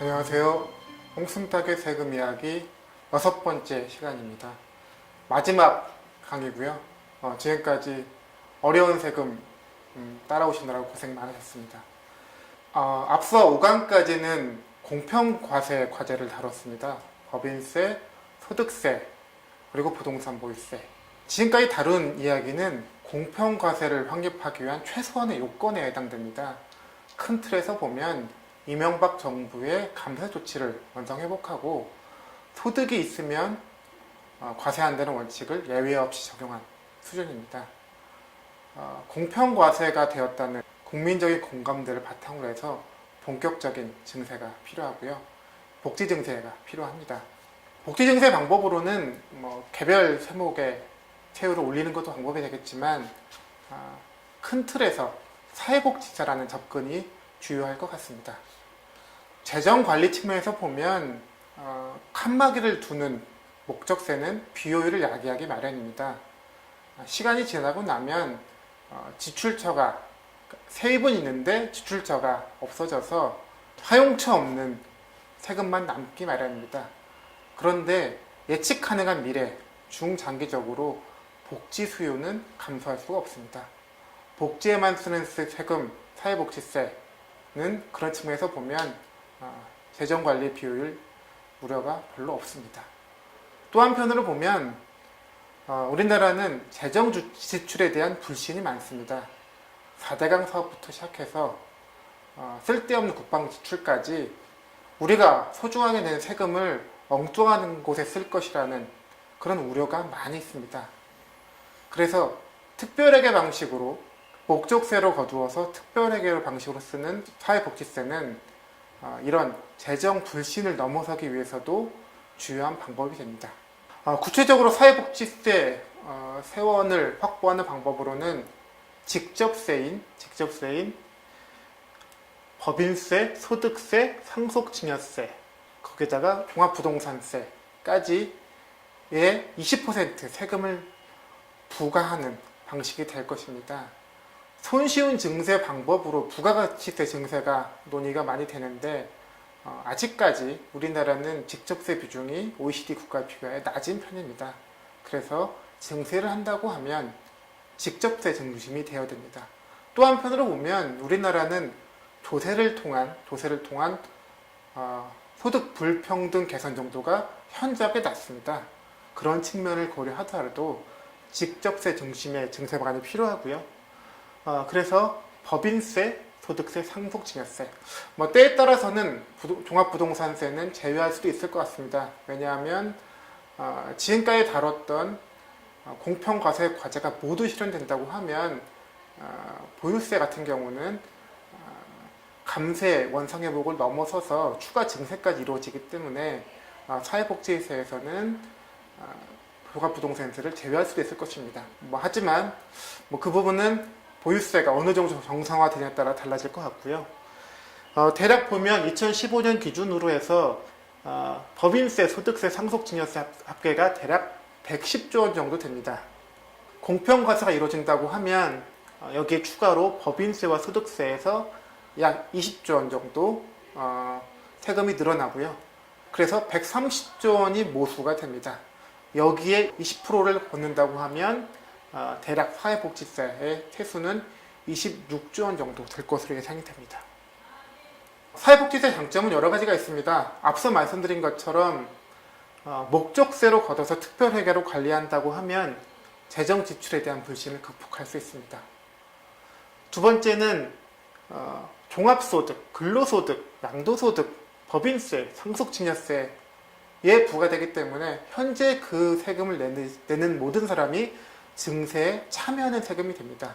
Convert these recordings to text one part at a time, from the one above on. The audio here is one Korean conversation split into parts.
안녕하세요. 홍순탁의 세금 이야기 6번째 시간입니다. 마지막 강의고요. 지금까지 어려운 세금 따라오시느라고 고생 많으셨습니다. 앞서 5강까지는 공평과세 과제를 다뤘습니다. 법인세, 소득세, 그리고 부동산 보유세. 지금까지 다룬 이야기는 공평과세를 확립하기 위한 최소한의 요건에 해당됩니다. 큰 틀에서 보면 이명박 정부의 감세 조치를 원상 회복하고 소득이 있으면 과세한다는 원칙을 예외 없이 적용한 수준입니다. 공평과세가 되었다는 국민적인 공감대를 바탕으로 해서 본격적인 증세가 필요하고요. 복지증세가 필요합니다. 복지증세 방법으로는 개별 세목의 세율을 올리는 것도 방법이 되겠지만 큰 틀에서 사회복지세라는 접근이 주요할 것 같습니다. 재정관리 측면에서 보면 칸막이를 두는 목적세는 비효율을 야기하기 마련입니다. 시간이 지나고 나면 지출처가 세입은 있는데 지출처가 없어져서 사용처 없는 세금만 남기 마련입니다. 그런데 예측 가능한 미래, 중장기적으로 복지 수요는 감소할 수가 없습니다. 복지에만 쓰는 세금, 사회복지세는 그런 측면에서 보면 재정관리 비효율 우려가 별로 없습니다. 또 한편으로 보면 우리나라는 재정 지출에 대한 불신이 많습니다. 4대강 사업부터 시작해서 쓸데없는 국방 지출까지 우리가 소중하게 낸 세금을 엉뚱한 곳에 쓸 것이라는 그런 우려가 많이 있습니다. 그래서 특별회계 방식으로 목적세로 거두어서 특별회계 방식으로 쓰는 사회복지세는 이런 재정 불신을 넘어서기 위해서도 주요한 방법이 됩니다. 구체적으로 사회복지세 세원을 확보하는 방법으로는 직접세인 법인세, 소득세, 상속증여세, 거기다가 종합부동산세까지의 20% 세금을 부과하는 방식이 될 것입니다. 손쉬운 증세 방법으로 부가가치세 증세가 논의가 많이 되는데 아직까지 우리나라는 직접세 비중이 OECD 국가에 비교해 낮은 편입니다. 그래서 증세를 한다고 하면 직접세 중심이 되어야 됩니다. 또 한편으로 보면 우리나라는 조세를 통한 소득 불평등 개선 정도가 현저하게 낮습니다. 그런 측면을 고려하더라도 직접세 중심의 증세 방안이 필요하고요. 그래서 법인세, 소득세, 상속증여세 때에 따라서는 종합부동산세는 제외할 수도 있을 것 같습니다. 왜냐하면 지금까지 다뤘던 공평과세 과제가 모두 실현된다고 하면 보유세 같은 경우는 감세 원상회복을 넘어서서 추가 증세까지 이루어지기 때문에 사회복지세에서는 종합부동산세를 제외할 수도 있을 것입니다. 하지만 그 부분은 보유세가 어느 정도 정상화되냐에 따라 달라질 것 같고요. 대략 보면 2015년 기준으로 해서 법인세, 소득세, 상속증여세 합계가 대략 110조 원 정도 됩니다. 공평과세가 이루어진다고 하면 여기에 추가로 법인세와 소득세에서 약 20조 원 정도 세금이 늘어나고요. 그래서 130조 원이 모수가 됩니다. 여기에 20%를 걷는다고 하면 대략 사회복지세의 세수는 26조 원 정도 될 것으로 예상이 됩니다. 사회복지세 장점은 여러 가지가 있습니다. 앞서 말씀드린 것처럼 목적세로 걷어서 특별회계로 관리한다고 하면 재정 지출에 대한 불신을 극복할 수 있습니다. 두 번째는 종합소득, 근로소득, 양도소득, 법인세, 상속증여세에 부과되기 때문에 현재 그 세금을 내는 모든 사람이 증세에 참여하는 세금이 됩니다.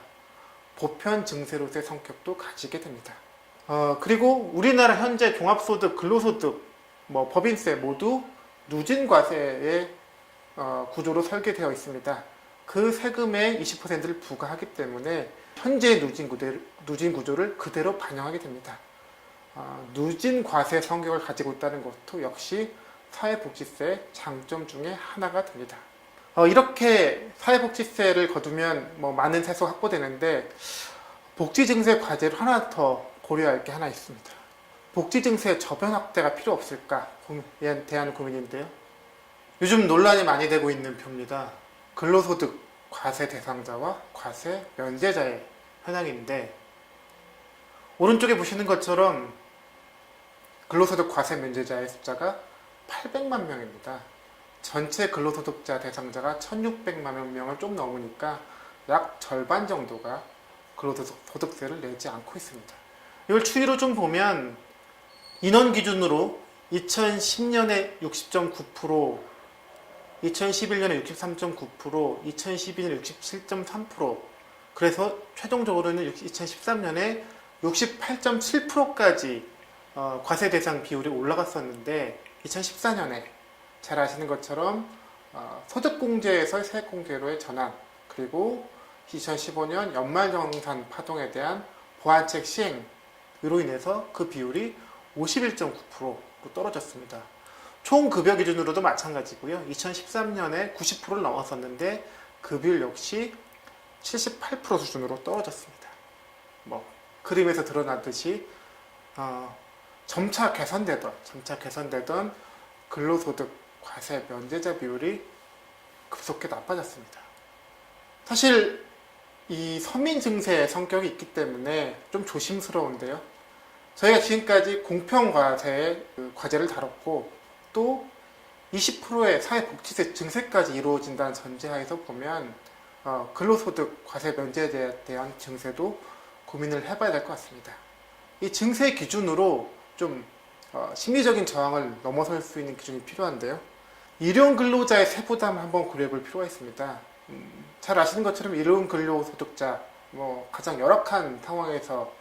보편 증세로서의 성격도 가지게 됩니다. 그리고 우리나라 현재 종합소득, 근로소득, 법인세 모두 누진과세의 구조로 설계되어 있습니다. 그 세금의 20%를 부과하기 때문에 현재의 누진 구조를 그대로 반영하게 됩니다. 누진과세 성격을 가지고 있다는 것도 역시 사회복지세의 장점 중에 하나가 됩니다. 이렇게 사회복지세를 거두면 많은 세수가 확보되는데 복지증세 과제로 하나 더 고려할 게 하나 있습니다. 복지 증세 저변 확대가 필요 없을까에 대한 고민인데요. 요즘 논란이 많이 되고 있는 표입니다. 근로소득 과세 대상자와 과세 면제자의 현황인데, 오른쪽에 보시는 것처럼 근로소득 과세 면제자의 숫자가 800만 명입니다. 전체 근로소득자 대상자가 1600만 명을 좀 넘으니까 약 절반 정도가 근로소득세를 내지 않고 있습니다. 이걸 추이로 좀 보면 인원 기준으로 2010년에 60.9%, 2011년에 63.9%, 2012년에 67.3%, 그래서 최종적으로는 2013년에 68.7%까지 과세 대상 비율이 올라갔었는데, 2014년에 잘 아시는 것처럼 소득공제에서 세액공제로의 전환, 그리고 2015년 연말정산 파동에 대한 보완책 시행으로 인해서 그 비율이 51.9%로 떨어졌습니다. 총 급여 기준으로도 마찬가지고요. 2013년에 90%를 넘었었는데 그 비율 역시 78% 수준으로 떨어졌습니다. 그림에서 드러나듯이 점차 개선되던 근로소득 과세 면제자 비율이 급속히 나빠졌습니다. 사실 이 서민 증세의 성격이 있기 때문에 좀 조심스러운데요. 저희가 지금까지 공평과세의 과제를 다뤘고, 또 20%의 사회복지세 증세까지 이루어진다는 전제하에서 보면 근로소득 과세 면제에 대한 증세도 고민을 해봐야 될 것 같습니다. 이 증세 기준으로 좀 심리적인 저항을 넘어설 수 있는 기준이 필요한데요. 일용 근로자의 세부담을 한번 고려해볼 필요가 있습니다. 잘 아시는 것처럼 일용 근로소득자, 가장 열악한 상황에서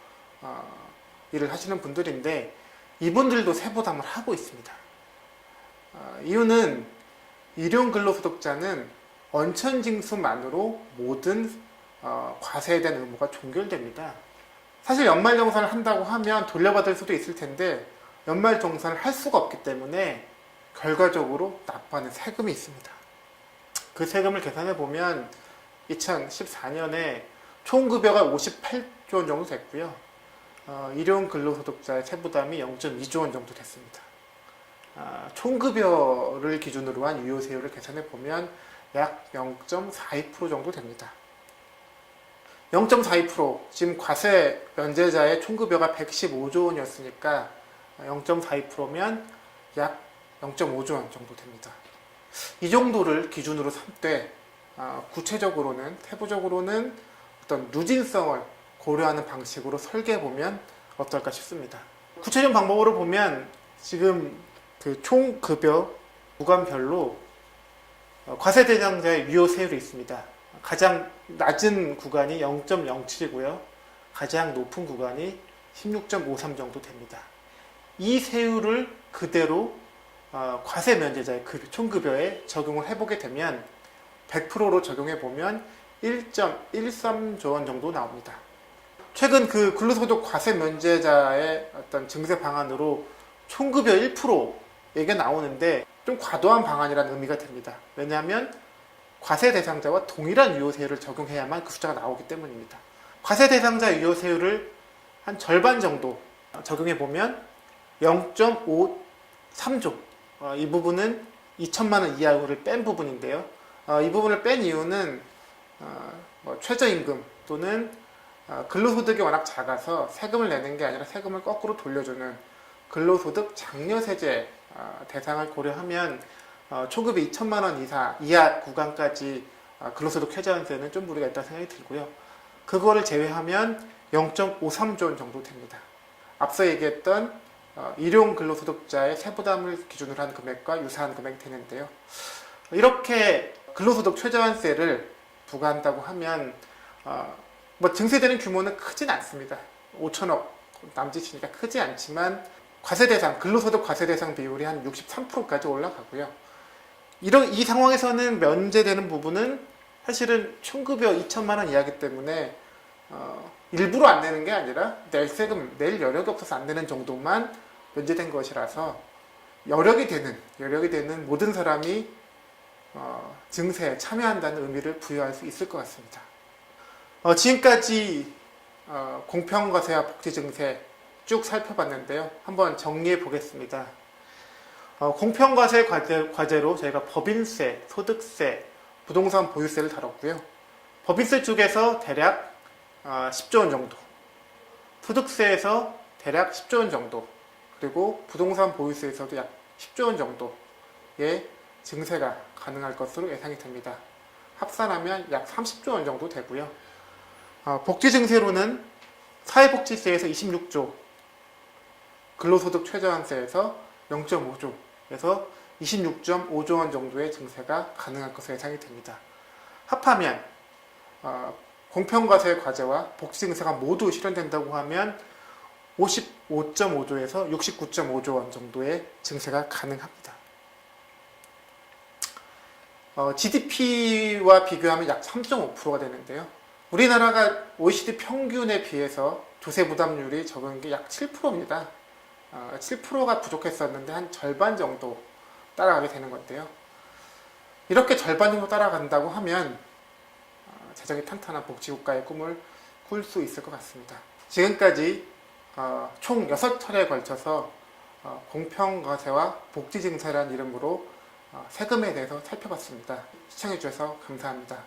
일을 하시는 분들인데, 이분들도 세부담을 하고 있습니다. 이유는 일용 근로소득자는 원천징수만으로 모든 과세에 대한 의무가 종결됩니다. 사실 연말정산을 한다고 하면 돌려받을 수도 있을 텐데, 연말정산을 할 수가 없기 때문에 결과적으로 납부하는 세금이 있습니다. 그 세금을 계산해 보면 2014년에 총 급여가 58조 원 정도 됐고요. 일용 근로소득자의 세부담이 0.2조 원 정도 됐습니다. 총 급여를 기준으로 한 유효세율을 계산해 보면 약 0.42% 정도 됩니다. 0.42%, 지금 과세 면제자의 총급여가 115조 원이었으니까 0.42%면 약 0.5조 원 정도 됩니다. 이 정도를 기준으로 삼되 구체적으로는, 세부적으로는 어떤 누진성을 고려하는 방식으로 설계해보면 어떨까 싶습니다. 구체적인 방법으로 보면 지금 그 총급여 구간별로 과세 대상자의 유효세율이 있습니다. 가장 낮은 구간이 0.07이고요. 가장 높은 구간이 16.53 정도 됩니다. 이 세율을 그대로 과세 면제자의 총급여에 적용을 해보게 되면 100%로 적용해보면 1.13조 원 정도 나옵니다. 최근 그 근로소득 과세 면제자의 어떤 증세 방안으로 총급여 1% 얘기가 나오는데 좀 과도한 방안이라는 의미가 됩니다. 왜냐하면 과세 대상자와 동일한 유효세율을 적용해야만 그 숫자가 나오기 때문입니다. 과세 대상자 유효세율을 한 절반 정도 적용해보면 0.53조, 이 부분은 2천만 원 이하를 뺀 부분인데요. 이 부분을 뺀 이유는 최저임금 또는 근로소득이 워낙 작아서 세금을 내는 게 아니라 세금을 거꾸로 돌려주는 근로소득 장려세제 대상을 고려하면 초급이 2천만 원 이하 구간까지 근로소득 최저한세는 좀 무리가 있다는 생각이 들고요. 그거를 제외하면 0.53조 원 정도 됩니다. 앞서 얘기했던 일용 근로소득자의 세부담을 기준으로 한 금액과 유사한 금액이 되는데요. 이렇게 근로소득 최저한세를 부과한다고 하면 증세되는 규모는 크진 않습니다. 5천억 남짓이니까 크지 않지만 근로소득 과세대상 비율이 한 63%까지 올라가고요. 이 상황에서는 면제되는 부분은 사실은 총급여 2천만 원 이하이기 때문에 일부러 안 내는 게 아니라 낼 여력이 없어서 안 내는 정도만 면제된 것이라서 여력이 되는 모든 사람이 증세에 참여한다는 의미를 부여할 수 있을 것 같습니다. 지금까지 공평과세와 복지증세 쭉 살펴봤는데요. 한번 정리해 보겠습니다. 공평과세 과제로 저희가 법인세, 소득세, 부동산 보유세를 다뤘고요. 법인세 쪽에서 대략 10조 원 정도, 소득세에서 대략 10조 원 정도, 그리고 부동산 보유세에서도 약 10조 원 정도의 증세가 가능할 것으로 예상이 됩니다. 합산하면 약 30조 원 정도 되고요. 복지 증세로는 사회복지세에서 26조, 근로소득 최저한세에서 0.5조에서 26.5조 원 정도의 증세가 가능할 것으로 예상이 됩니다. 합하면 공평과세 과제와 복지 증세가 모두 실현된다고 하면 55.5조에서 69.5조 원 정도의 증세가 가능합니다. GDP와 비교하면 약 3.5%가 되는데요. 우리나라가 OECD 평균에 비해서 조세 부담률이 적은 게 약 7%입니다. 7%가 부족했었는데 한 절반 정도 따라가게 되는 건데요. 이렇게 절반 정도 따라간다고 하면 재정이 탄탄한 복지국가의 꿈을 꿀 수 있을 것 같습니다. 지금까지 총 6차례에 걸쳐서 공평과세와 복지증세라는 이름으로 세금에 대해서 살펴봤습니다. 시청해주셔서 감사합니다.